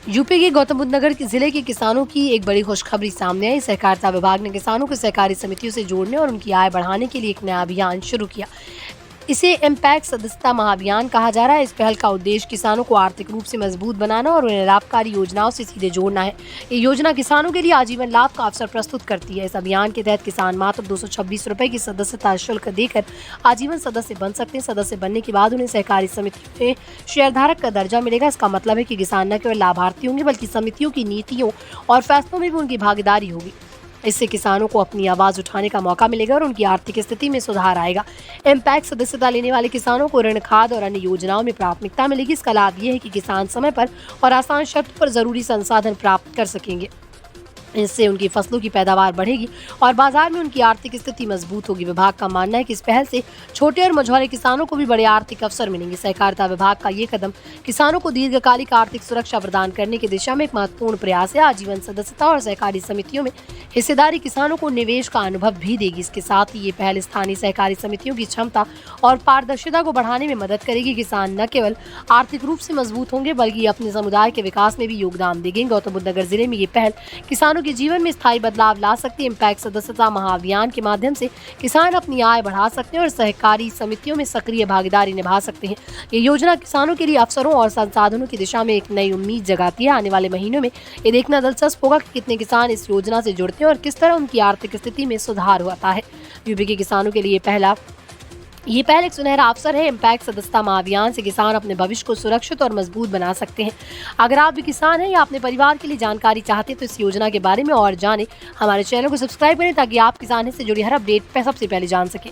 UP के गौतम बुद्ध नगर जिले के किसानों की एक बड़ी खुशखबरी सामने आई। सहकारिता विभाग ने किसानों को सहकारी समितियों से जोड़ने और उनकी आय बढ़ाने के लिए एक नया अभियान शुरू किया। इसे इम्पैक्ट सदस्यता महाअभियान कहा जा रहा है। इस पहल का उद्देश्य किसानों को आर्थिक रूप से मजबूत बनाना और उन्हें लाभकारी योजनाओं से सीधे जोड़ना है। ये योजना किसानों के लिए आजीवन लाभ का अवसर प्रस्तुत करती है। इस अभियान के तहत किसान मात्र 226 रुपए की सदस्यता शुल्क देकर आजीवन सदस्य बन सकते हैं। सदस्य बनने के बाद उन्हें सहकारी समिति में शेयरधारक का दर्जा मिलेगा। इसका मतलब है कि किसान न केवल लाभार्थी होंगे बल्कि समितियों की नीतियों और फैसलों में भी उनकी भागीदारी होगी। इससे किसानों को अपनी आवाज उठाने का मौका मिलेगा और उनकी आर्थिक स्थिति में सुधार आएगा। इम्पैक्ट सदस्यता लेने वाले किसानों को ऋण, खाद और अन्य योजनाओं में प्राथमिकता मिलेगी। इसका लाभ ये है कि किसान समय पर और आसान शर्तों पर जरूरी संसाधन प्राप्त कर सकेंगे। इससे उनकी फसलों की पैदावार बढ़ेगी और बाजार में उनकी आर्थिक स्थिति मजबूत होगी। विभाग का मानना है कि इस पहल से छोटे और मझौले किसानों को भी बड़े आर्थिक अवसर मिलेंगे। सहकारिता विभाग का ये कदम किसानों को दीर्घकालिक आर्थिक सुरक्षा प्रदान करने की दिशा में एक महत्वपूर्ण प्रयास है। आजीवन सदस्यता और सहकारी समितियों में हिस्सेदारी किसानों को निवेश का अनुभव भी देगी। इसके साथ ही ये पहल स्थानीय सहकारी समितियों की क्षमता और पारदर्शिता को बढ़ाने में मदद करेगी। किसान न केवल आर्थिक रूप से मजबूत होंगे बल्कि अपने समुदाय के विकास में भी योगदान देंगे। गौतम बुद्ध नगर जिले में ये पहल किसानों के जीवन में स्थायी बदलाव ला सकती है। इम्पैक्ट सदस्यता महाअभियान के माध्यम से किसान अपनी आय बढ़ा सकते हैं और सहकारी समितियों में सक्रिय भागीदारी निभा सकते हैं। ये योजना किसानों के लिए अवसरों और संसाधनों की दिशा में एक नई उम्मीद जगाती है। आने वाले महीनों में ये देखना दिलचस्प होगा कि कितने किसान इस योजना से जुड़ते हैं और किस तरह उनकी आर्थिक स्थिति में सुधार होता है। यूपी के किसानों के लिए ये पहल एक सुनहरा अवसर है। इम्पैक्ट सदस्यता महाअभियान से किसान अपने भविष्य को सुरक्षित और मजबूत बना सकते हैं। अगर आप भी किसान हैं या अपने परिवार के लिए जानकारी चाहते हैं तो इस योजना के बारे में और जानें। हमारे चैनल को सब्सक्राइब करें ताकि आप किसान से जुड़ी हर अपडेट सबसे पहले जान सकें।